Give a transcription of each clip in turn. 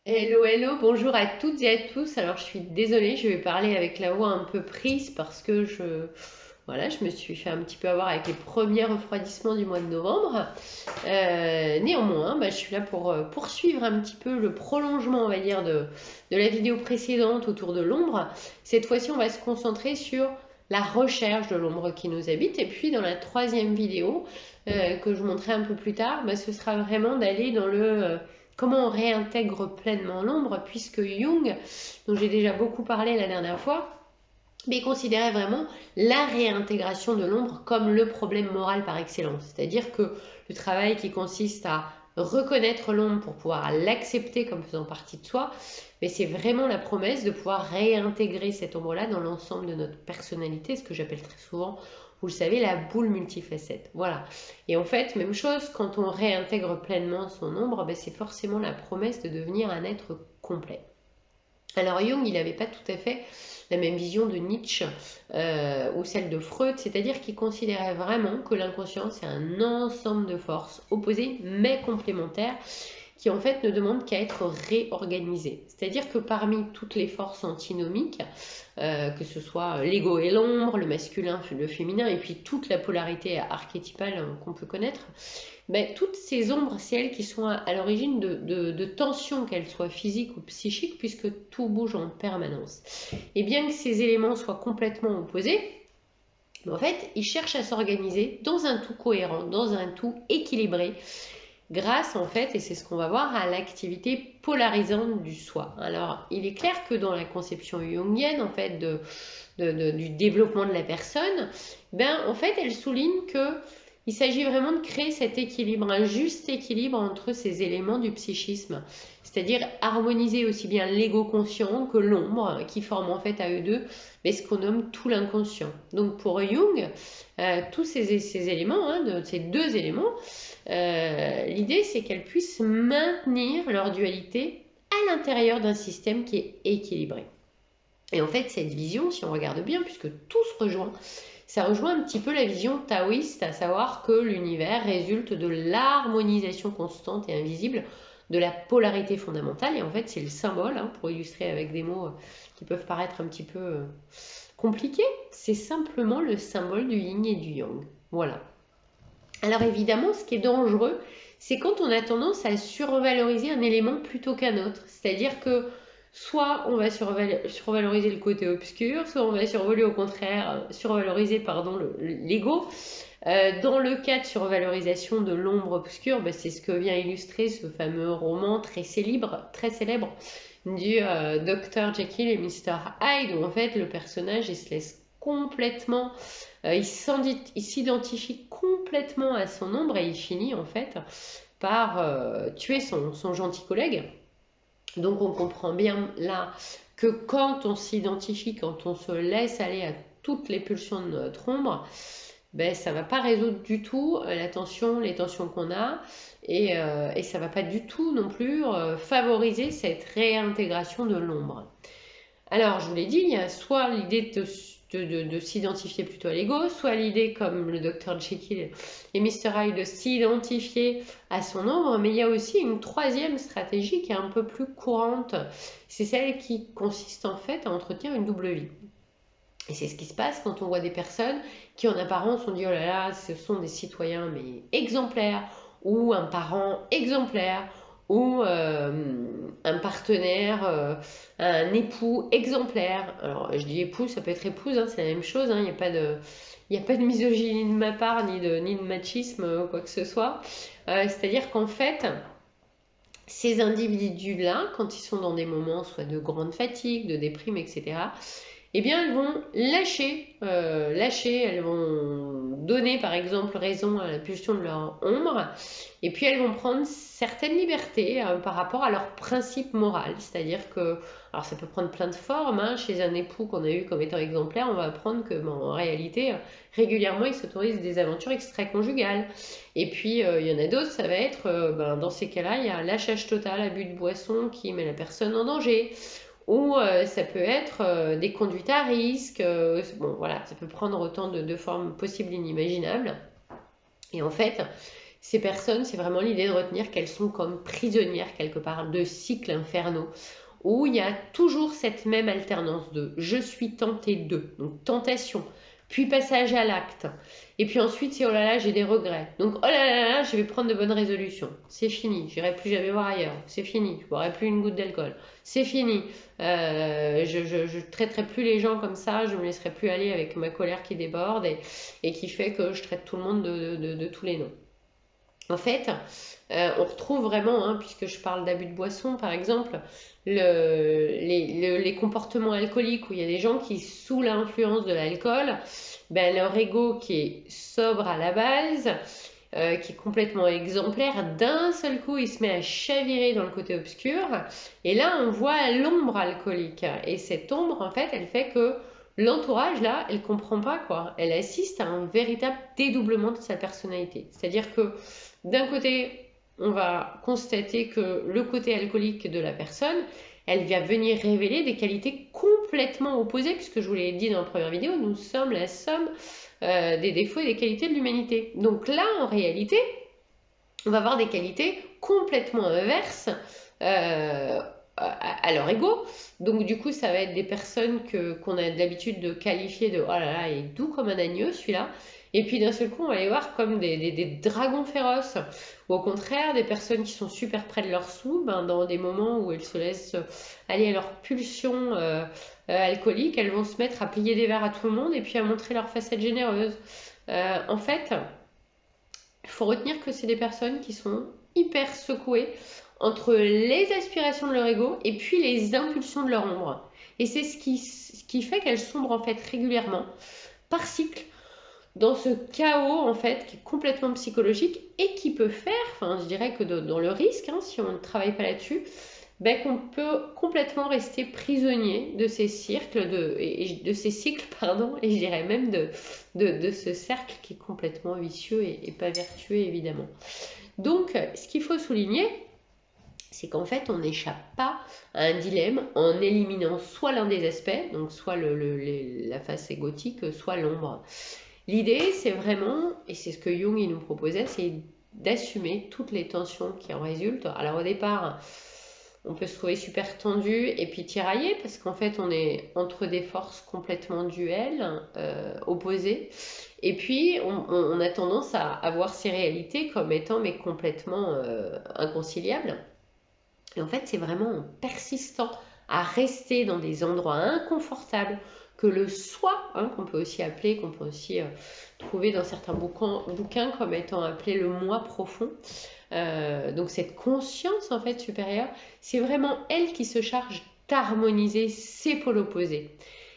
Hello, hello, bonjour à toutes et à tous. Alors, je suis désolée, je vais parler avec la voix un peu prise parce que je me suis fait un petit peu avoir avec les premiers refroidissements du mois de novembre. Néanmoins, je suis là pour poursuivre un petit peu le prolongement, on va dire, de la vidéo précédente autour de l'ombre. Cette fois-ci, on va se concentrer sur la recherche de l'ombre qui nous habite. Et puis, dans la troisième vidéo que je vous montrerai un peu plus tard, ce sera vraiment d'aller dans comment on réintègre pleinement l'ombre, puisque Jung, dont j'ai déjà beaucoup parlé la dernière fois, mais considérait vraiment la réintégration de l'ombre comme le problème moral par excellence. C'est-à-dire que le travail qui consiste à reconnaître l'ombre pour pouvoir l'accepter comme faisant partie de soi, mais c'est vraiment la promesse de pouvoir réintégrer cette ombre-là dans l'ensemble de notre personnalité, ce que j'appelle très souvent, vous le savez, la boule multifacette. Voilà. Et en fait, même chose, quand on réintègre pleinement son ombre, c'est forcément la promesse de devenir un être complet. Alors Jung, il n'avait pas tout à fait la même vision de Nietzsche ou celle de Freud, c'est-à-dire qu'il considérait vraiment que l'inconscient, c'est un ensemble de forces opposées mais complémentaires qui en fait ne demandent qu'à être réorganisées. C'est-à-dire que parmi toutes les forces antinomiques, que ce soit l'ego et l'ombre, le masculin, le féminin, et puis toute la polarité archétypale qu'on peut connaître, toutes ces ombres, c'est elles qui sont à l'origine de tensions, qu'elles soient physiques ou psychiques, puisque tout bouge en permanence. Et bien que ces éléments soient complètement opposés, en fait, ils cherchent à s'organiser dans un tout cohérent, dans un tout équilibré, grâce en fait, et c'est ce qu'on va voir, à l'activité polarisante du soi. Alors, il est clair que dans la conception jungienne, en fait, du développement de la personne, en fait, elle souligne que il s'agit vraiment de créer cet équilibre, un juste équilibre entre ces éléments du psychisme, c'est-à-dire harmoniser aussi bien l'ego conscient que l'ombre, qui forment en fait à eux deux ce qu'on nomme tout l'inconscient. Donc pour Jung, tous ces éléments, ces deux éléments, l'idée c'est qu'elles puissent maintenir leur dualité à l'intérieur d'un système qui est équilibré. Et en fait, cette vision, si on regarde bien, puisque tout se rejoint, ça rejoint un petit peu la vision taoïste, à savoir que l'univers résulte de l'harmonisation constante et invisible de la polarité fondamentale. Et en fait, c'est le symbole, pour illustrer avec des mots qui peuvent paraître un petit peu compliqués, c'est simplement le symbole du yin et du yang. Voilà. Alors évidemment, ce qui est dangereux, c'est quand on a tendance à survaloriser un élément plutôt qu'un autre. C'est-à-dire que soit on va survaloriser le côté obscur, soit on va survaloriser au contraire, survaloriser l'ego. Dans le cas de survalorisation de l'ombre obscure, c'est ce que vient illustrer ce fameux roman très célèbre du Dr Jekyll et Mr Hyde, où en fait le personnage il se laisse complètement, il s'identifie complètement à son ombre et il finit en fait par tuer son gentil collègue. Donc on comprend bien là que quand on s'identifie, quand on se laisse aller à toutes les pulsions de notre ombre, ça ne va pas résoudre du tout les tensions qu'on a et ça ne va pas du tout non plus favoriser cette réintégration de l'ombre. Alors, je vous l'ai dit, il y a soit l'idée de s'identifier plutôt à l'ego, soit l'idée, comme le Dr Jekyll et Mr Hyde, de s'identifier à son ombre, mais il y a aussi une troisième stratégie qui est un peu plus courante. C'est celle qui consiste en fait à entretenir une double vie. Et c'est ce qui se passe quand on voit des personnes qui en apparence on dit oh là là, ce sont des citoyens mais exemplaires, ou un parent exemplaire, ou un partenaire, un époux exemplaire. Alors je dis époux, ça peut être épouse, c'est la même chose, il n'y a pas de misogynie de ma part, ni de machisme, quoi que ce soit. C'est-à-dire qu'en fait, ces individus-là, quand ils sont dans des moments soit de grande fatigue, de déprime, etc., elles vont lâcher, elles vont donner par exemple raison à la pulsion de leur ombre, et puis elles vont prendre certaines libertés par rapport à leur principe moral, c'est-à-dire que, alors ça peut prendre plein de formes, chez un époux qu'on a eu comme étant exemplaire, on va apprendre que en réalité, régulièrement, il s'autorise des aventures extra-conjugales, et puis il y en a d'autres, ça va être, dans ces cas-là, il y a lâchage total, abus de boisson qui met la personne en danger, ou ça peut être des conduites à risque, ça peut prendre autant de formes possibles inimaginables. Et en fait, Ces personnes, c'est vraiment l'idée de retenir qu'elles sont comme prisonnières quelque part de cycles infernaux où il y a toujours cette même alternance de je suis tenté de, donc tentation, puis passage à l'acte, et puis ensuite c'est oh là là j'ai des regrets, donc oh là là là je vais prendre de bonnes résolutions, c'est fini, j'irai plus jamais voir ailleurs, c'est fini, je boirai plus une goutte d'alcool, c'est fini, je traiterai plus les gens comme ça, je me laisserai plus aller avec ma colère qui déborde et qui fait que je traite tout le monde de tous les noms. En fait, on retrouve vraiment, hein, puisque je parle d'abus de boisson par exemple, les comportements alcooliques où il y a des gens qui, sous l'influence de l'alcool, ben, leur ego qui est sobre à la base, qui est complètement exemplaire, d'un seul coup il se met à chavirer dans le côté obscur, et là on voit l'ombre alcoolique. Et cette ombre, en fait, elle fait que l'entourage, là, elle comprend pas quoi. Elle assiste à un véritable dédoublement de sa personnalité. C'est-à-dire que d'un côté, on va constater que le côté alcoolique de la personne, elle vient venir révéler des qualités complètement opposées, puisque je vous l'ai dit dans la première vidéo, nous sommes la somme des défauts et des qualités de l'humanité. Donc là, en réalité, on va avoir des qualités complètement inverses à leur ego. Donc du coup, ça va être des personnes qu'on a l'habitude de qualifier de « oh là là, il est doux comme un agneau celui-là ». Et puis d'un seul coup, on va les voir comme des dragons féroces. Ou au contraire, des personnes qui sont super près de leur sou, ben, dans des moments où elles se laissent aller à leur pulsion alcoolique, elles vont se mettre à plier des verres à tout le monde et puis à montrer leur facette généreuse. En fait, il faut retenir que c'est des personnes qui sont hyper secouées entre les aspirations de leur ego et puis les impulsions de leur ombre. Et c'est ce qui fait qu'elles sombrent en fait régulièrement, par cycle, dans ce chaos en fait qui est complètement psychologique et qui peut faire, enfin je dirais que dans le risque, hein, si on ne travaille pas là-dessus, ben, qu'on peut complètement rester prisonnier de ces cycles, de ces cycles, pardon, et je dirais même de ce cercle qui est complètement vicieux et pas vertueux évidemment. Donc ce qu'il faut souligner, c'est qu'en fait on n'échappe pas à un dilemme en éliminant soit l'un des aspects, donc soit la face égotique, soit l'ombre. L'idée, c'est vraiment, et c'est ce que Jung il nous proposait, c'est d'assumer toutes les tensions qui en résultent. Alors au départ, on peut se trouver super tendu et puis tiraillé parce qu'en fait, on est entre des forces complètement duelles, opposées. Et puis, on a tendance à voir ces réalités comme étant mais complètement inconciliables. Et en fait, c'est vraiment en persistant à rester dans des endroits inconfortables que le soi, hein, qu'on peut aussi appeler, qu'on peut aussi trouver dans certains bouquins comme étant appelé le moi profond. Donc cette conscience en fait supérieure, c'est vraiment elle qui se charge d'harmoniser ces pôles opposés.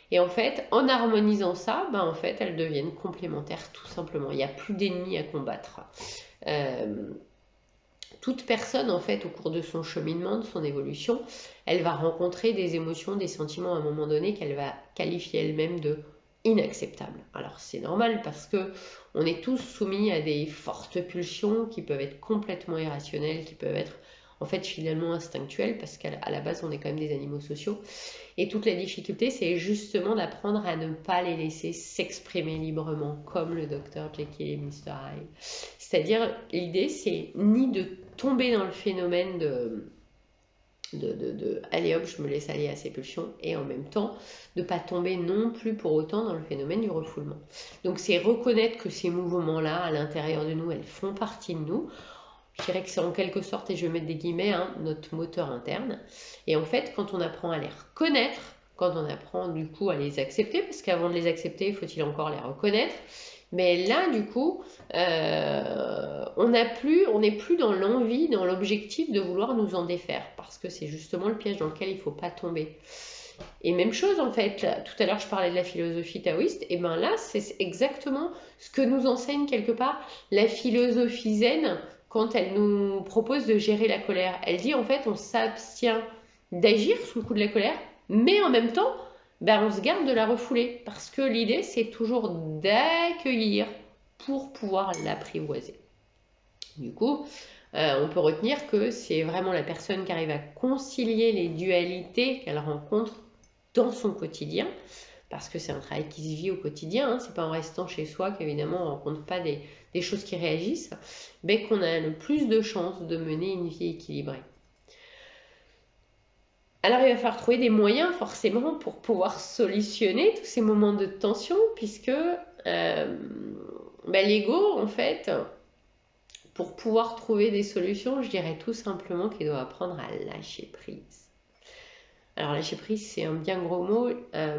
Et en fait, en harmonisant ça, ben en fait, elles deviennent complémentaires tout simplement. Il n'y a plus d'ennemis à combattre. Toute personne, en fait, au cours de son cheminement, de son évolution, elle va rencontrer des émotions, des sentiments à un moment donné qu'elle va qualifier elle-même de inacceptables. Alors c'est normal parce que on est tous soumis à des fortes pulsions qui peuvent être complètement irrationnelles, qui peuvent être en fait finalement instinctuelles parce qu'à la base on est quand même des animaux sociaux. Et toute la difficulté c'est justement d'apprendre à ne pas les laisser s'exprimer librement comme le Dr Jekyll et Mr Hyde. C'est-à-dire l'idée c'est ni de tomber dans le phénomène de allez hop, je me laisse aller à ces pulsions, et en même temps de ne pas tomber non plus pour autant dans le phénomène du refoulement. Donc c'est reconnaître que ces mouvements-là, à l'intérieur de nous, elles font partie de nous. Je dirais que c'est en quelque sorte, et je vais mettre des guillemets, hein, notre moteur interne. Et en fait, quand on apprend à les reconnaître, quand on apprend du coup à les accepter, parce qu'avant de les accepter, faut-il encore les reconnaître, mais là, du coup, on n'est plus dans l'envie, dans l'objectif de vouloir nous en défaire, parce que c'est justement le piège dans lequel il ne faut pas tomber. Et même chose, en fait, là, tout à l'heure, je parlais de la philosophie taoïste, et bien là, c'est exactement ce que nous enseigne quelque part la philosophie zen quand elle nous propose de gérer la colère. Elle dit, en fait, on s'abstient d'agir sous le coup de la colère, mais en même temps, ben, on se garde de la refouler parce que l'idée c'est toujours d'accueillir pour pouvoir l'apprivoiser. Du coup, on peut retenir que c'est vraiment la personne qui arrive à concilier les dualités qu'elle rencontre dans son quotidien, parce que c'est un travail qui se vit au quotidien, hein, c'est pas en restant chez soi qu'évidemment on rencontre pas des choses qui réagissent, mais qu'on a le plus de chances de mener une vie équilibrée. Alors il va falloir trouver des moyens forcément pour pouvoir solutionner tous ces moments de tension, puisque l'ego, en fait, pour pouvoir trouver des solutions, je dirais tout simplement qu'il doit apprendre à lâcher prise. Alors lâcher prise, c'est un bien gros mot.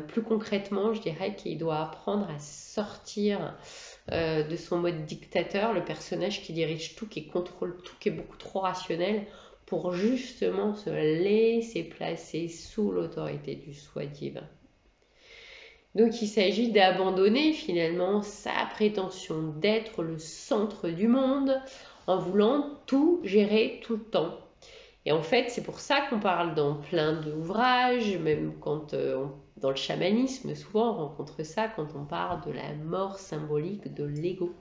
Plus concrètement, je dirais qu'il doit apprendre à sortir de son mode dictateur, le personnage qui dirige tout, qui contrôle tout, qui est beaucoup trop rationnel, pour justement se laisser placer sous l'autorité du soi divin. Donc il s'agit d'abandonner finalement sa prétention d'être le centre du monde en voulant tout gérer tout le temps. Et en fait, c'est pour ça qu'on parle dans plein d'ouvrages, même quand dans le chamanisme, souvent on rencontre ça quand on parle de la mort symbolique de l'ego.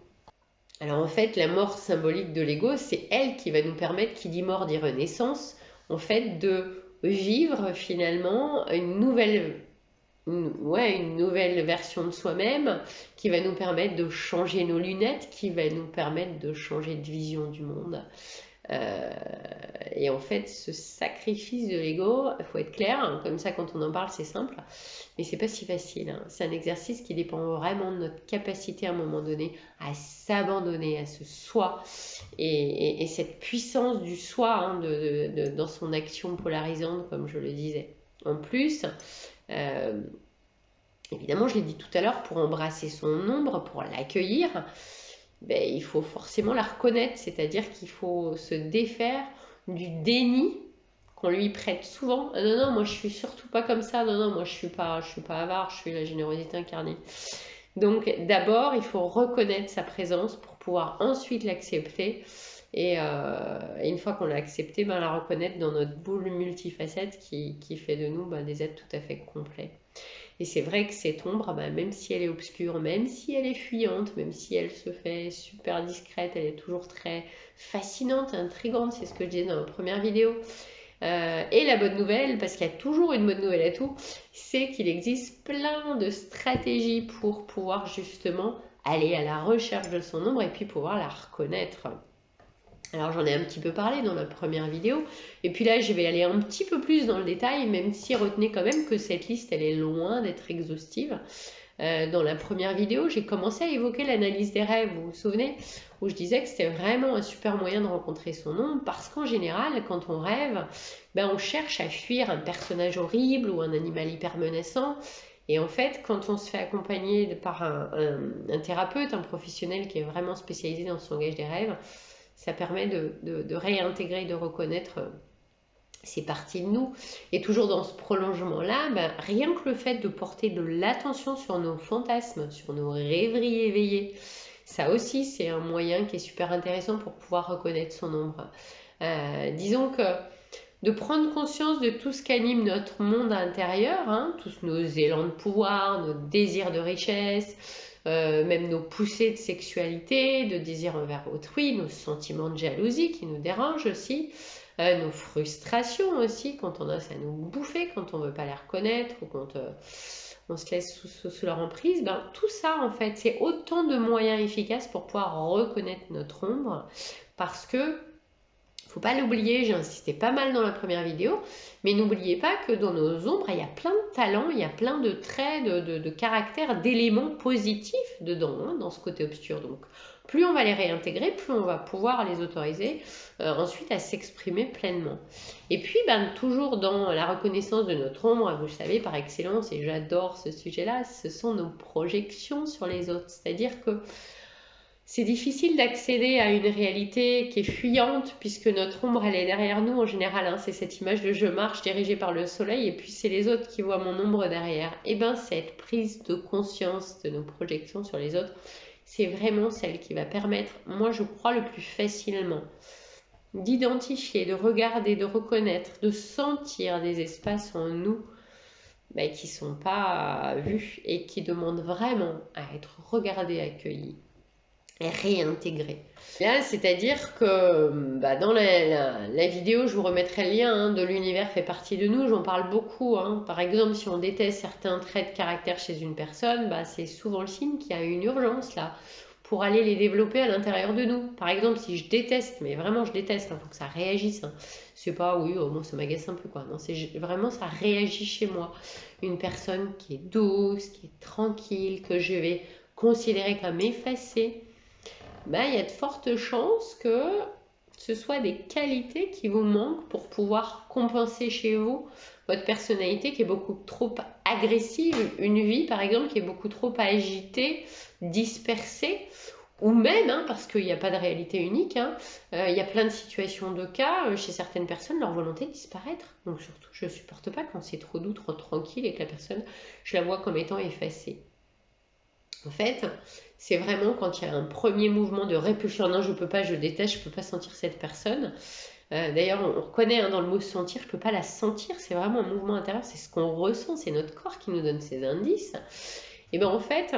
Alors en fait, la mort symbolique de l'ego, c'est elle qui va nous permettre, qui dit mort dit renaissance, en fait de vivre finalement une nouvelle version de soi-même qui va nous permettre de changer nos lunettes, qui va nous permettre de changer de vision du monde. Et en fait, ce sacrifice de l'ego, il faut être clair, hein, comme ça quand on en parle c'est simple, mais c'est pas si facile, hein. C'est un exercice qui dépend vraiment de notre capacité à un moment donné à s'abandonner à ce soi et cette puissance du soi, hein, dans son action polarisante, comme je le disais. En plus, évidemment, je l'ai dit tout à l'heure, pour embrasser son ombre, pour l'accueillir, il faut forcément la reconnaître, c'est-à-dire qu'il faut se défaire du déni qu'on lui prête souvent. Ah non, moi je suis surtout pas comme ça, non, moi je suis pas avare, je suis la générosité incarnée. Donc d'abord, il faut reconnaître sa présence pour pouvoir ensuite l'accepter. Et une fois qu'on l'a accepté, la reconnaître dans notre boule multifacette qui fait de nous des êtres tout à fait complets. Et c'est vrai que cette ombre, même si elle est obscure, même si elle est fuyante, même si elle se fait super discrète, elle est toujours très fascinante, intrigante, c'est ce que je disais dans ma première vidéo. Et la bonne nouvelle, parce qu'il y a toujours une bonne nouvelle à tout, c'est qu'il existe plein de stratégies pour pouvoir justement aller à la recherche de son ombre et puis pouvoir la reconnaître. Alors j'en ai un petit peu parlé dans la première vidéo, et puis là je vais aller un petit peu plus dans le détail, même si retenez quand même que cette liste elle est loin d'être exhaustive. Dans la première vidéo, j'ai commencé à évoquer l'analyse des rêves, vous vous souvenez, où je disais que c'était vraiment un super moyen de rencontrer son ombre, parce qu'en général, quand on rêve, on cherche à fuir un personnage horrible ou un animal hyper menaçant. Et en fait, quand on se fait accompagner par un thérapeute, un professionnel qui est vraiment spécialisé dans ce langage des rêves, ça permet de réintégrer, de reconnaître ces parties de nous. Et toujours dans ce prolongement-là, rien que le fait de porter de l'attention sur nos fantasmes, sur nos rêveries éveillées, ça aussi c'est un moyen qui est super intéressant pour pouvoir reconnaître son ombre. Disons que de prendre conscience de tout ce qu'anime notre monde intérieur, hein, tous nos élans de pouvoir, nos désirs de richesse, même nos poussées de sexualité, de désir envers autrui, nos sentiments de jalousie qui nous dérangent aussi, nos frustrations aussi, quand on a ça nous bouffer, quand on ne veut pas les reconnaître ou quand on se laisse sous leur emprise, tout ça en fait, c'est autant de moyens efficaces pour pouvoir reconnaître notre ombre, parce que faut pas l'oublier, j'ai insisté pas mal dans la première vidéo, mais n'oubliez pas que dans nos ombres, il y a plein de talents, il y a plein de traits, de caractères, d'éléments positifs dedans, hein, dans ce côté obscur. Donc, plus on va les réintégrer, plus on va pouvoir les autoriser ensuite à s'exprimer pleinement. Et puis, toujours dans la reconnaissance de notre ombre, vous le savez par excellence, et j'adore ce sujet-là, ce sont nos projections sur les autres. C'est-à-dire que c'est difficile d'accéder à une réalité qui est fuyante puisque notre ombre elle est derrière nous en général, hein, c'est cette image de je marche dirigée par le soleil et puis c'est les autres qui voient mon ombre derrière. Et cette prise de conscience de nos projections sur les autres, c'est vraiment celle qui va permettre, moi je crois le plus facilement, d'identifier, de regarder, de reconnaître, de sentir des espaces en nous qui ne sont pas vus et qui demandent vraiment à être regardés, accueillis. réintégrer. Là, c'est-à-dire que dans la vidéo, je vous remettrai le lien de l'univers fait partie de nous, j'en parle beaucoup. Par exemple, si on déteste certains traits de caractère chez une personne, c'est souvent le signe qu'il y a une urgence là pour aller les développer à l'intérieur de nous. Par exemple, si je déteste, mais vraiment je déteste, faut que ça réagisse. C'est pas oui, bon, ça m'agace un peu quoi. Non, c'est vraiment ça réagit chez moi. Une personne qui est douce, qui est tranquille, que je vais considérer comme effacée. Il y a de fortes chances que ce soit des qualités qui vous manquent pour pouvoir compenser chez vous votre personnalité qui est beaucoup trop agressive, une vie par exemple qui est beaucoup trop agitée, dispersée, ou même, parce qu'il n'y a pas de réalité unique, il y a plein de situations de cas, chez certaines personnes, leur volonté de disparaître. Donc surtout, je ne supporte pas quand c'est trop doux, trop tranquille et que la personne, je la vois comme étant effacée. En fait, c'est vraiment quand il y a un premier mouvement de répulsion, non je peux pas, je déteste, je peux pas sentir cette personne. D'ailleurs, on reconnaît dans le mot sentir, je peux pas la sentir, c'est vraiment un mouvement intérieur, c'est ce qu'on ressent, c'est notre corps qui nous donne ces indices. Et en fait,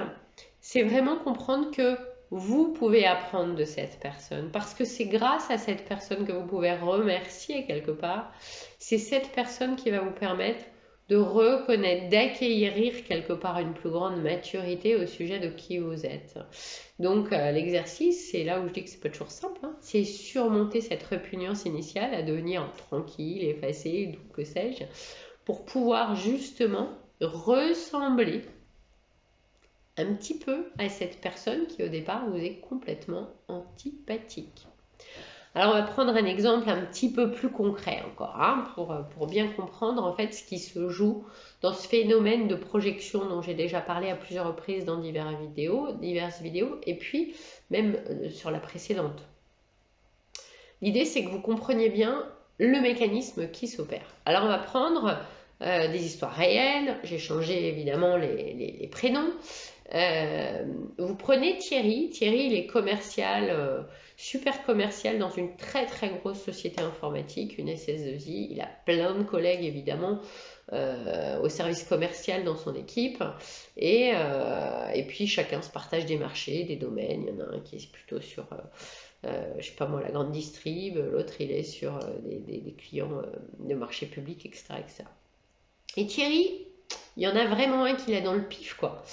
c'est vraiment comprendre que vous pouvez apprendre de cette personne, parce que c'est grâce à cette personne que vous pouvez remercier quelque part. C'est cette personne qui va vous permettre de reconnaître, d'acquérir quelque part une plus grande maturité au sujet de qui vous êtes. Donc l'exercice, c'est là où je dis que c'est pas toujours simple, c'est surmonter cette répugnance initiale à devenir tranquille, effacé, doux, que sais-je, pour pouvoir justement ressembler un petit peu à cette personne qui au départ vous est complètement antipathique. Alors on va prendre un exemple un petit peu plus concret encore, pour bien comprendre en fait ce qui se joue dans ce phénomène de projection dont j'ai déjà parlé à plusieurs reprises dans diverses vidéos, et puis même sur la précédente. L'idée c'est que vous compreniez bien le mécanisme qui s'opère. Alors on va prendre des histoires réelles, j'ai changé évidemment les prénoms. Vous prenez Thierry, il est commercial, super commercial dans une très très grosse société informatique, une SS2I, il a plein de collègues évidemment au service commercial dans son équipe et puis chacun se partage des marchés, des domaines, il y en a un qui est plutôt sur je sais pas moi, la grande distrib, l'autre il est sur des clients de marché public, etc., etc. Et Thierry, il y en a vraiment un qui l'a dans le pif, quoi.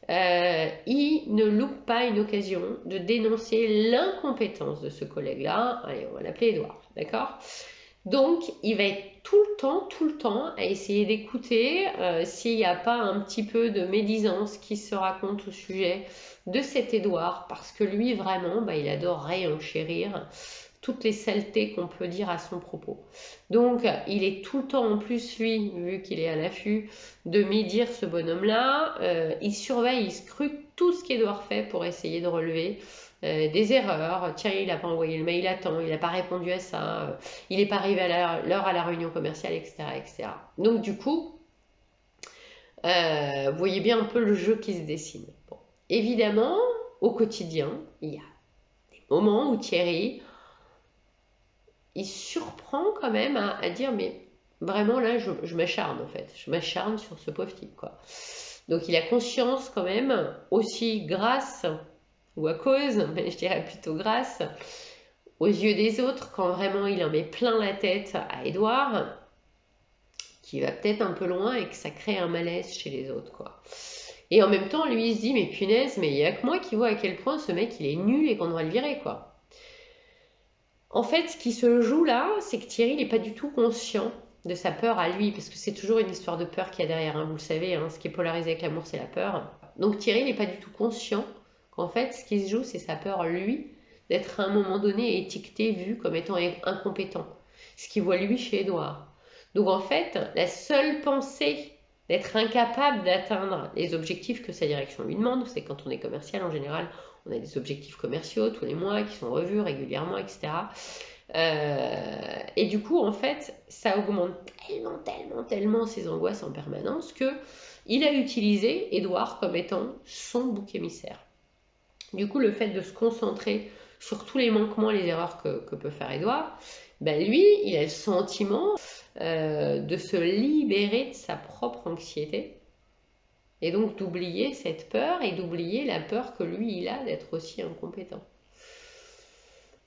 Il ne loupe pas une occasion de dénoncer l'incompétence de ce collègue-là. Allez, on va l'appeler Edouard, d'accord? Donc, il va être tout le temps à essayer d'écouter s'il n'y a pas un petit peu de médisance qui se raconte au sujet de cet Édouard, parce que lui, vraiment, il adore réenchérir toutes les saletés qu'on peut dire à son propos. Donc, il est tout le temps en plus, lui, vu qu'il est à l'affût, de médire ce bonhomme-là. Il surveille, il scrute tout ce qu'Edouard fait pour essayer de relever des erreurs. Tiens, il n'a pas envoyé le mail à temps, il n'a pas répondu à ça, il n'est pas arrivé à l'heure à la réunion commerciale, etc., etc. Donc, du coup, vous voyez bien un peu le jeu qui se dessine. Bon. Évidemment, au quotidien, il y a des moments où Thierry, il surprend quand même à dire mais vraiment là je m'acharne en fait, je m'acharne sur ce pauvre type quoi. Donc il a conscience quand même aussi grâce ou à cause, mais je dirais plutôt grâce aux yeux des autres quand vraiment il en met plein la tête à Edouard qui va peut-être un peu loin et que ça crée un malaise chez les autres quoi. Et en même temps lui il se dit mais punaise mais il n'y a que moi qui vois à quel point ce mec il est nul et qu'on devrait le virer quoi. En fait, ce qui se joue là, c'est que Thierry n'est pas du tout conscient de sa peur à lui, parce que c'est toujours une histoire de peur qu'il y a derrière, vous le savez, ce qui est polarisé avec l'amour, c'est la peur. Donc Thierry n'est pas du tout conscient qu'en fait, ce qui se joue, c'est sa peur, lui, d'être à un moment donné étiqueté, vu comme étant incompétent. Ce qu'il voit lui chez Edouard. Donc en fait, la seule pensée d'être incapable d'atteindre les objectifs que sa direction lui demande, c'est quand on est commercial en général, on a des objectifs commerciaux tous les mois qui sont revus régulièrement, etc. Et du coup, en fait, ça augmente tellement ses angoisses en permanence que il a utilisé Edouard comme étant son bouc émissaire. Du coup, le fait de se concentrer sur tous les manquements, les erreurs que peut faire Edouard, lui, il a le sentiment de se libérer de sa propre anxiété Et donc d'oublier cette peur et d'oublier la peur que lui, il a d'être aussi incompétent.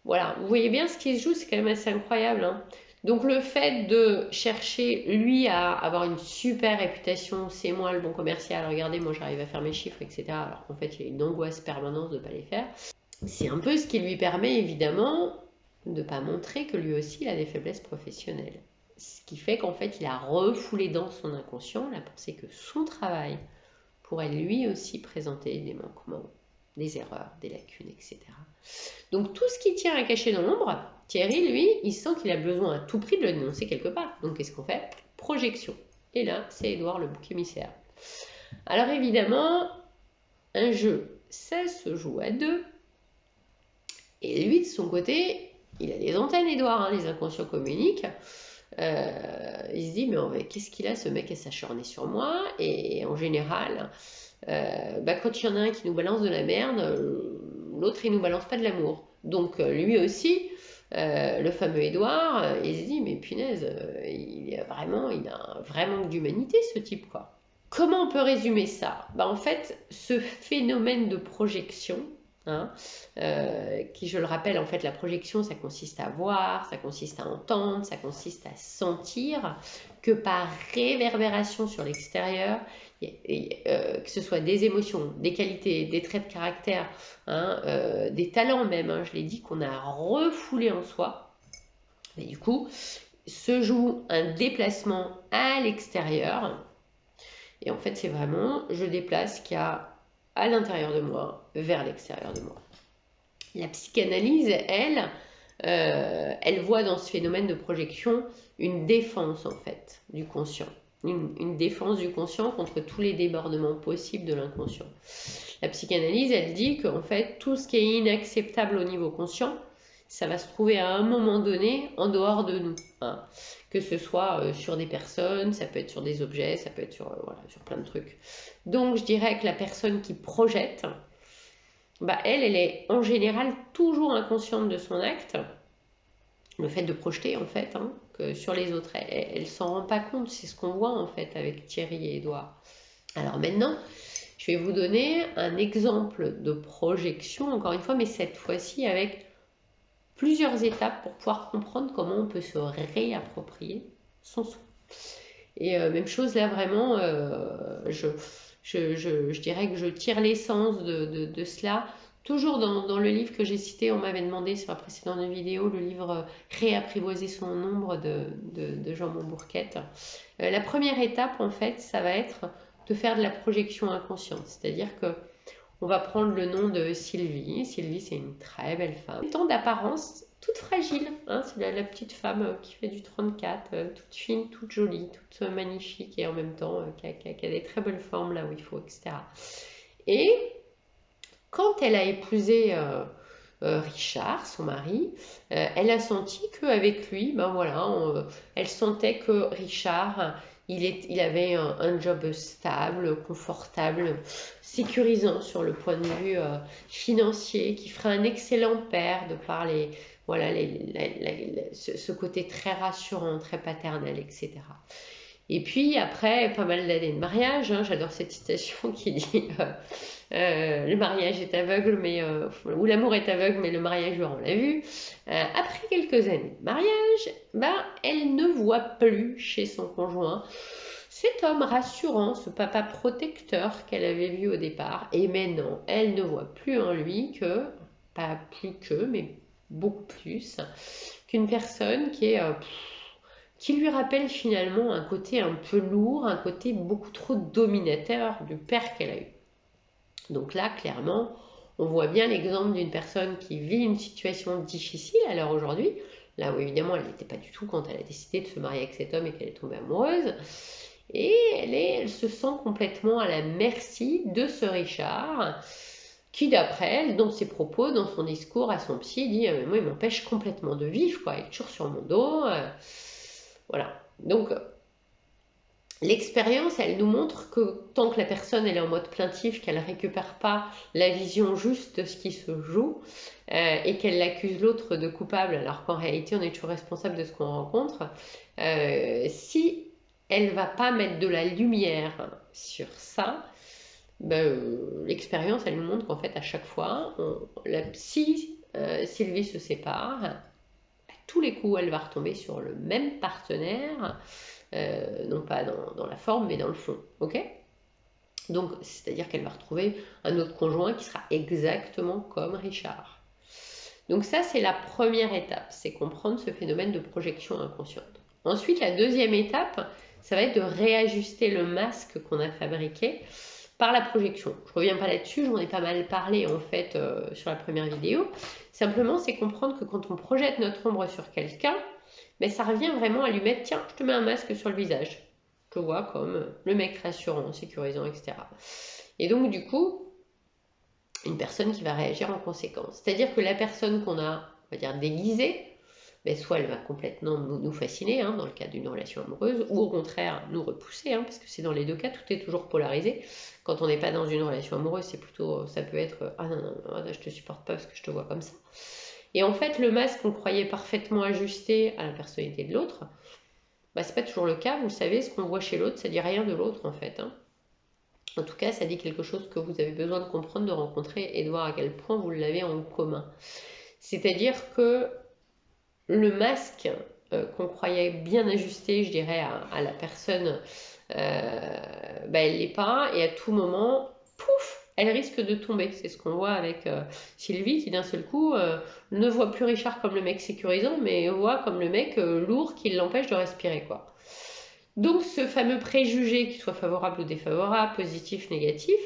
Voilà, vous voyez bien ce qui se joue, c'est quand même assez incroyable, hein. Donc le fait de chercher, lui, à avoir une super réputation, c'est moi le bon commercial, regardez, moi j'arrive à faire mes chiffres, etc. Alors qu'en fait, il y a une angoisse permanente de ne pas les faire. C'est un peu ce qui lui permet, évidemment, de ne pas montrer que lui aussi, il a des faiblesses professionnelles. Ce qui fait qu'en fait, il a refoulé dans son inconscient la pensée que son travail pourrait lui aussi présenter des manquements, des erreurs, des lacunes, etc. Donc tout ce qui tient à cacher dans l'ombre, Thierry, lui, il sent qu'il a besoin à tout prix de le dénoncer quelque part. Donc qu'est-ce qu'on fait? Projection. Et là, c'est Édouard le bouc émissaire. Alors évidemment, un jeu, ça se joue à deux. Et lui, de son côté, il a des antennes, Édouard, hein, les inconscients communiquent. Il se dit, mais qu'est-ce qu'il a, ce mec, à s'acharner sur moi? Et en général, quand il y en a un qui nous balance de la merde, l'autre, il nous balance pas de l'amour. Donc, lui aussi, le fameux Édouard, il se dit, mais punaise, il a un vrai manque d'humanité, ce type, quoi. Comment on peut résumer ça? En fait, ce phénomène de projection, hein, qui, je le rappelle, en fait, la projection, ça consiste à voir, ça consiste à entendre, ça consiste à sentir, que par réverbération sur l'extérieur, que ce soit des émotions, des qualités, des traits de caractère, hein, des talents même, hein, je l'ai dit, qu'on a refoulé en soi. Et du coup, se joue un déplacement à l'extérieur. Et en fait, c'est vraiment, je déplace ce qu'il y a à l'intérieur de moi vers l'extérieur de moi. La psychanalyse, elle voit dans ce phénomène de projection une défense, en fait, du conscient. Une défense du conscient contre tous les débordements possibles de l'inconscient. La psychanalyse, elle dit qu'en fait, tout ce qui est inacceptable au niveau conscient, ça va se trouver à un moment donné en dehors de nous, hein. Que ce soit sur des personnes, ça peut être sur des objets, ça peut être sur plein de trucs. Donc je dirais que la personne qui projette, elle est en général toujours inconsciente de son acte, le fait de projeter en fait, hein, que sur les autres, elle s'en rend pas compte, c'est ce qu'on voit en fait avec Thierry et Édouard. Alors maintenant, je vais vous donner un exemple de projection, encore une fois, mais cette fois-ci avec plusieurs étapes pour pouvoir comprendre comment on peut se réapproprier son soi. Et même chose là, vraiment, je dirais que je tire l'essence de cela. Toujours dans le livre que j'ai cité, on m'avait demandé sur la précédente vidéo, le livre Réapprivoiser son ombre de Jean Montbourquette. La première étape, en fait, ça va être de faire de la projection inconsciente. C'est-à-dire que on va prendre le nom de Sylvie. Sylvie, c'est une très belle femme. Tant d'apparence, toute fragile, hein, c'est la petite femme qui fait du 34, toute fine, toute jolie, toute magnifique et en même temps qui a des très belles formes là où il faut, etc. Et quand elle a épousé Richard, son mari, elle a senti qu'avec lui, elle sentait que Richard, il avait un job stable, confortable, sécurisant sur le point de vue financier, qui ferait un excellent père de par ce côté très rassurant, très paternel, etc. Et puis après pas mal d'années de mariage, hein, j'adore cette citation qui dit le mariage est aveugle, ou l'amour est aveugle, mais le mariage lui rend la vue. Après quelques années de mariage, elle ne voit plus chez son conjoint cet homme rassurant, ce papa protecteur qu'elle avait vu au départ. Et maintenant, elle ne voit plus en lui pas plus que, mais beaucoup plus, qu'une personne qui lui rappelle finalement un côté un peu lourd, un côté beaucoup trop dominateur du père qu'elle a eu. Donc là, clairement, on voit bien l'exemple d'une personne qui vit une situation difficile à l'heure aujourd'hui, là où évidemment elle n'était pas du tout quand elle a décidé de se marier avec cet homme et qu'elle est tombée amoureuse, et elle se sent complètement à la merci de ce Richard, qui d'après elle, dans ses propos, dans son discours à son psy, dit mais moi il m'empêche complètement de vivre, quoi, il est toujours sur mon dos, voilà. Donc l'expérience, elle nous montre que tant que la personne elle est en mode plaintif, qu'elle ne récupère pas la vision juste de ce qui se joue et qu'elle accuse l'autre de coupable, alors qu'en réalité on est toujours responsable de ce qu'on rencontre, si elle va pas mettre de la lumière sur ça, l'expérience, elle nous montre qu'en fait, à chaque fois, si Sylvie se sépare, à tous les coups, elle va retomber sur le même partenaire, non pas dans la forme, mais dans le fond. Ok? Donc, c'est-à-dire qu'elle va retrouver un autre conjoint qui sera exactement comme Richard. Donc ça, c'est la première étape, c'est comprendre ce phénomène de projection inconsciente. Ensuite, la deuxième étape, ça va être de réajuster le masque qu'on a fabriqué par la projection. Je ne reviens pas là-dessus, j'en ai pas mal parlé en fait sur la première vidéo. Simplement, c'est comprendre que quand on projette notre ombre sur quelqu'un, ça revient vraiment à lui mettre, tiens, je te mets un masque sur le visage. Je te vois comme le mec rassurant, sécurisant, etc. Et donc, du coup, une personne qui va réagir en conséquence. C'est-à-dire que la personne qu'on a, on va dire, déguisée, soit elle va complètement nous fasciner, dans le cadre d'une relation amoureuse, ou au contraire nous repousser, parce que c'est dans les deux cas, tout est toujours polarisé. Quand on n'est pas dans une relation amoureuse, c'est plutôt, ça peut être, ah non, je te supporte pas parce que je te vois comme ça. Et en fait, le masque qu'on croyait parfaitement ajusté à la personnalité de l'autre, c'est pas toujours le cas. Vous savez, ce qu'on voit chez l'autre, ça dit rien de l'autre en fait. En tout cas, ça dit quelque chose que vous avez besoin de comprendre, de rencontrer et de voir à quel point vous l'avez en commun. C'est-à-dire que le masque qu'on croyait bien ajusté, je dirais, à la personne, elle l'est pas, et à tout moment, pouf, elle risque de tomber. C'est ce qu'on voit avec Sylvie, qui d'un seul coup ne voit plus Richard comme le mec sécurisant, mais voit comme le mec lourd qui l'empêche de respirer, quoi. Donc ce fameux préjugé, qu'il soit favorable ou défavorable, positif, négatif,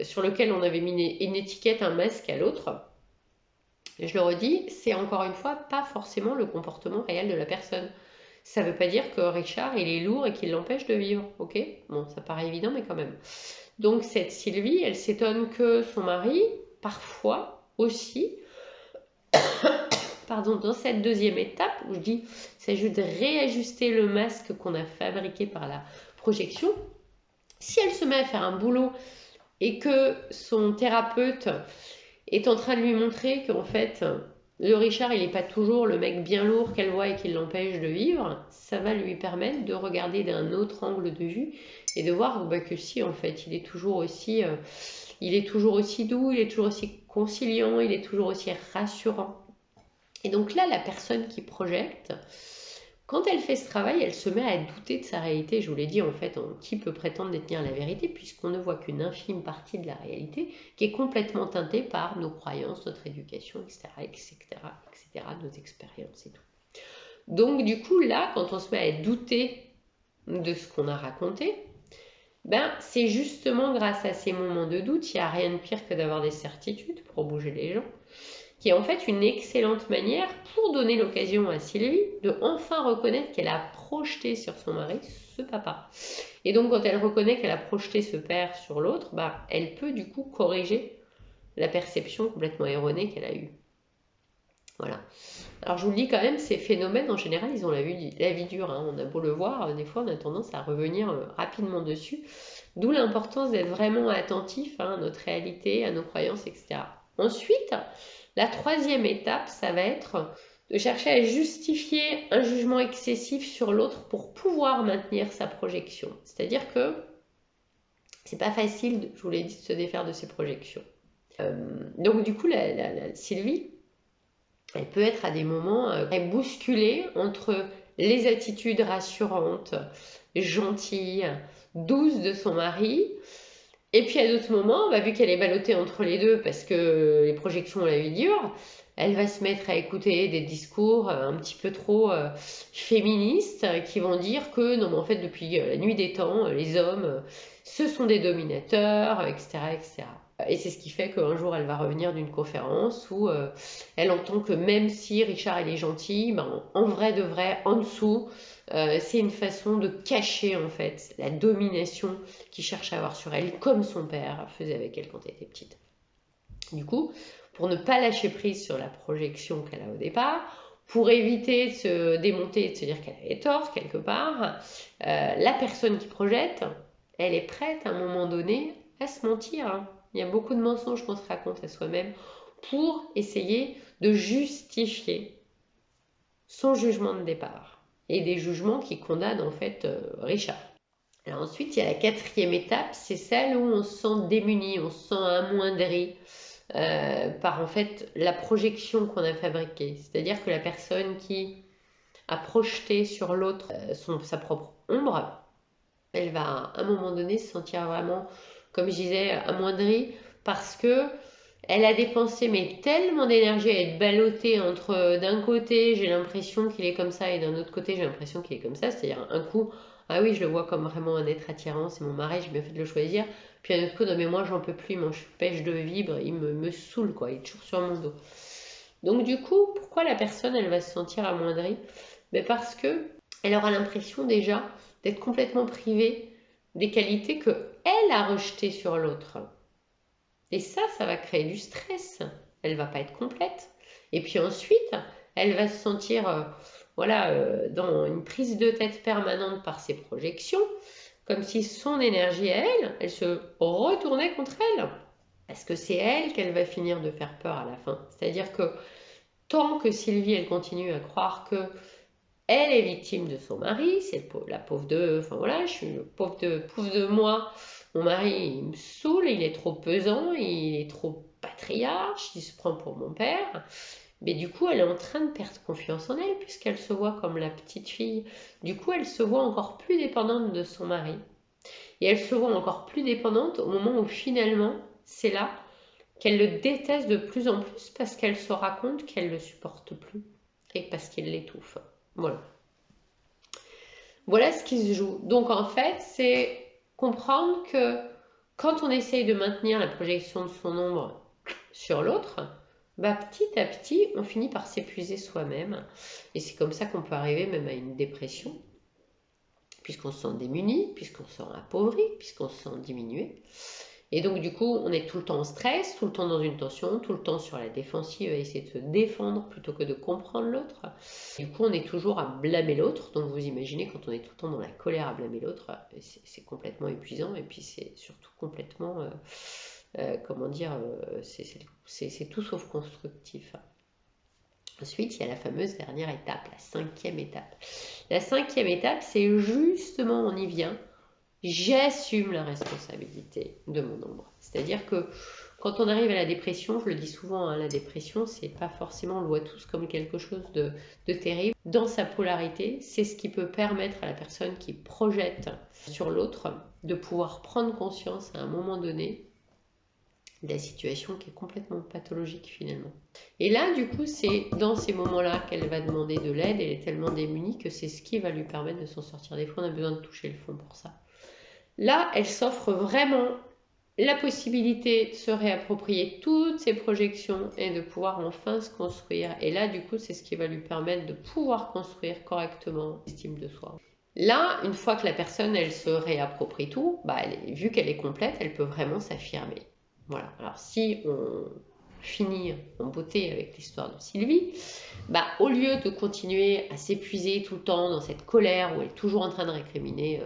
sur lequel on avait mis une étiquette, un masque à l'autre, je le redis, c'est encore une fois pas forcément le comportement réel de la personne. Ça veut pas dire que Richard, il est lourd et qu'il l'empêche de vivre, ok? Bon, ça paraît évident, mais quand même. Donc cette Sylvie, elle s'étonne que son mari, parfois aussi, dans cette deuxième étape, où je dis, c'est juste de réajuster le masque qu'on a fabriqué par la projection. Si elle se met à faire un boulot et que son thérapeute est en train de lui montrer qu'en fait, le Richard, il n'est pas toujours le mec bien lourd qu'elle voit et qui l'empêche de vivre, ça va lui permettre de regarder d'un autre angle de vue et de voir que si, en fait, il est toujours aussi doux, il est toujours aussi conciliant, il est toujours aussi rassurant. Et donc là, la personne qui projette, quand elle fait ce travail, elle se met à douter de sa réalité. Je vous l'ai dit, en fait, qui peut prétendre détenir la vérité, puisqu'on ne voit qu'une infime partie de la réalité qui est complètement teintée par nos croyances, notre éducation, etc., nos expériences et tout. Donc, du coup, là, quand on se met à douter de ce qu'on a raconté, c'est justement grâce à ces moments de doute, il n'y a rien de pire que d'avoir des certitudes pour bouger les gens, qui est en fait une excellente manière pour donner l'occasion à Sylvie de enfin reconnaître qu'elle a projeté sur son mari ce papa. Et donc quand elle reconnaît qu'elle a projeté ce père sur l'autre, elle peut du coup corriger la perception complètement erronée qu'elle a eue. Voilà. Alors je vous le dis quand même, ces phénomènes en général, ils ont la vie dure. On a beau le voir, des fois on a tendance à revenir rapidement dessus. D'où l'importance d'être vraiment attentif à notre réalité, à nos croyances, etc. Ensuite, la troisième étape, ça va être de chercher à justifier un jugement excessif sur l'autre pour pouvoir maintenir sa projection. C'est-à-dire que c'est pas facile, je vous l'ai dit, de se défaire de ses projections. Donc du coup, la Sylvie, elle peut être à des moments bousculée entre les attitudes rassurantes, gentilles, douces de son mari. Et puis à d'autres moments, vu qu'elle est ballottée entre les deux parce que les projections ont la vie dure, elle va se mettre à écouter des discours un petit peu trop féministes qui vont dire que non, mais en fait depuis la nuit des temps, les hommes, ce sont des dominateurs, etc., etc. Et c'est ce qui fait qu'un jour elle va revenir d'une conférence où elle entend que même si Richard il est gentil, en vrai de vrai, en dessous, c'est une façon de cacher en fait la domination qu'il cherche à avoir sur elle, comme son père faisait avec elle quand elle était petite. Du coup, pour ne pas lâcher prise sur la projection qu'elle a au départ, pour éviter de se démonter et de se dire qu'elle avait tort quelque part, la personne qui projette, elle est prête à un moment donné à se mentir. Il y a beaucoup de mensonges qu'on se raconte à soi-même pour essayer de justifier son jugement de départ. et des jugements qui condamnent en fait Richard. Alors ensuite, il y a la quatrième étape, c'est celle où on se sent démuni, on se sent amoindri par en fait la projection qu'on a fabriquée. C'est-à-dire que la personne qui a projeté sur l'autre sa propre ombre, elle va à un moment donné se sentir vraiment, comme je disais, amoindrie parce que elle a dépensé mais tellement d'énergie à être ballottée entre d'un côté j'ai l'impression qu'il est comme ça et d'un autre côté j'ai l'impression qu'il est comme ça, c'est-à-dire un coup ah oui je le vois comme vraiment un être attirant, c'est mon mari, j'ai bien fait de le choisir, puis un autre coup non mais moi j'en peux plus, il m'empêche de vivre, il me saoule quoi, il est toujours sur mon dos. Donc du coup pourquoi la personne elle va se sentir amoindrie? Mais parce que elle aura l'impression déjà d'être complètement privée des qualités que elle a rejetées sur l'autre. Et ça va créer du stress. Elle va pas être complète. Et puis ensuite, elle va se sentir dans une prise de tête permanente par ses projections, comme si son énergie à elle, elle se retournait contre elle. Parce que c'est elle qu'elle va finir de faire peur à la fin. C'est-à-dire que tant que Sylvie, elle continue à croire que elle est victime de son mari, c'est la pauvre de, enfin voilà, je suis le pauvre de moi. Mon mari, il me saoule, il est trop pesant, il est trop patriarche, il se prend pour mon père. Mais du coup, elle est en train de perdre confiance en elle puisqu'elle se voit comme la petite fille. Du coup, elle se voit encore plus dépendante de son mari. Et elle se voit encore plus dépendante au moment où finalement, c'est là qu'elle le déteste de plus en plus parce qu'elle se rend compte qu'elle ne le supporte plus et parce qu'il l'étouffe. Voilà. Voilà ce qui se joue. Donc en fait, c'est comprendre que quand on essaye de maintenir la projection de son ombre sur l'autre, bah, petit à petit, on finit par s'épuiser soi-même. Et c'est comme ça qu'on peut arriver même à une dépression, puisqu'on se sent démuni, puisqu'on se sent appauvri, puisqu'on se sent diminué. Et donc du coup, on est tout le temps en stress, tout le temps dans une tension, tout le temps sur la défensive à essayer de se défendre plutôt que de comprendre l'autre. Du coup, on est toujours à blâmer l'autre. Donc vous imaginez quand on est tout le temps dans la colère à blâmer l'autre, c'est complètement épuisant et puis c'est surtout complètement, comment dire, c'est tout sauf constructif. Ensuite, il y a la fameuse dernière étape, la cinquième étape. La cinquième étape, c'est justement, on y vient, j'assume la responsabilité de mon ombre. C'est-à-dire que quand on arrive à la dépression, je le dis souvent, hein, la dépression, c'est pas forcément, on le voit tous comme quelque chose de terrible. Dans sa polarité, c'est ce qui peut permettre à la personne qui projette sur l'autre de pouvoir prendre conscience à un moment donné de la situation qui est complètement pathologique finalement. Et là, du coup, c'est dans ces moments-là qu'elle va demander de l'aide. Elle est tellement démunie que c'est ce qui va lui permettre de s'en sortir. Des fois, on a besoin de toucher le fond pour ça. Là, elle s'offre vraiment la possibilité de se réapproprier toutes ses projections et de pouvoir enfin se construire. Et là, du coup, c'est ce qui va lui permettre de pouvoir construire correctement l'estime de soi. Là, une fois que la personne, elle se réapproprie tout, bah, vu qu'elle est complète, elle peut vraiment s'affirmer. Voilà. Alors, si on finit en beauté avec l'histoire de Sylvie, bah, au lieu de continuer à s'épuiser tout le temps dans cette colère où elle est toujours en train de récriminer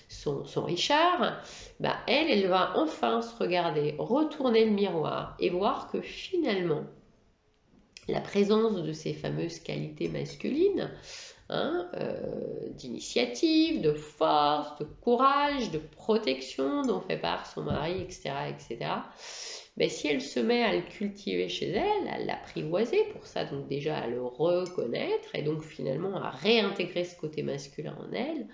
son Richard, bah, elle va enfin se regarder, retourner le miroir et voir que finalement, la présence de ces fameuses qualités masculines, d'initiative, de force, de courage, de protection dont fait part son mari, etc., ben, si elle se met à le cultiver chez elle, à l'apprivoiser pour ça, donc déjà à le reconnaître et donc finalement à réintégrer ce côté masculin en elle,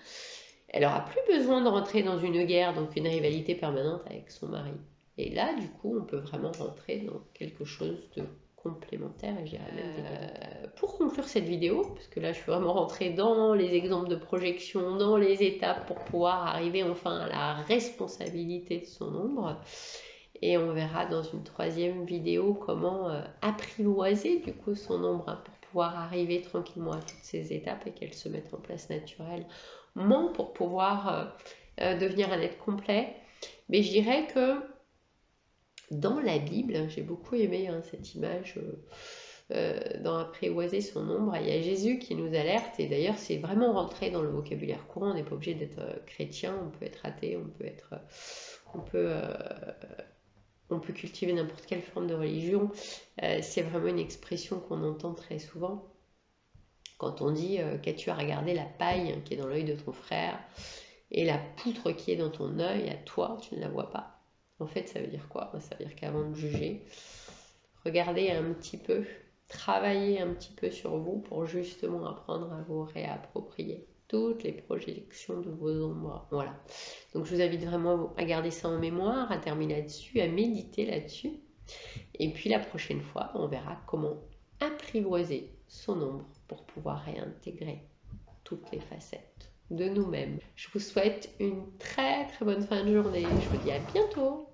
elle n'aura plus besoin de rentrer dans une guerre, donc une rivalité permanente avec son mari. Et là, du coup, on peut vraiment rentrer dans quelque chose de complémentaire et je dirais même d'élémentaire. Pour conclure cette vidéo, parce que là je suis vraiment rentrée dans les exemples de projection, dans les étapes pour pouvoir arriver enfin à la responsabilité de son ombre, et on verra dans une troisième vidéo comment apprivoiser du coup son ombre pour pouvoir arriver tranquillement à toutes ces étapes et qu'elles se mettent en place naturellement pour pouvoir devenir un être complet. Mais je dirais que dans la Bible, j'ai beaucoup aimé cette image dans Apprivoiser son ombre, il y a Jésus qui nous alerte, et d'ailleurs c'est vraiment rentré dans le vocabulaire courant, on n'est pas obligé d'être chrétien, on peut être athée, on peut cultiver n'importe quelle forme de religion, c'est vraiment une expression qu'on entend très souvent. Quand on dit qu'as-tu à regarder la paille qui est dans l'œil de ton frère et la poutre qui est dans ton œil, à toi, tu ne la vois pas. En fait, ça veut dire quoi? Ça veut dire qu'avant de juger, regardez un petit peu, travaillez un petit peu sur vous pour justement apprendre à vous réapproprier toutes les projections de vos ombres. Voilà. Donc je vous invite vraiment à garder ça en mémoire, à terminer là-dessus, à méditer là-dessus. Et puis la prochaine fois, on verra comment apprivoiser son ombre pour pouvoir réintégrer toutes les facettes de nous-mêmes. Je vous souhaite une très très bonne fin de journée. Je vous dis à bientôt.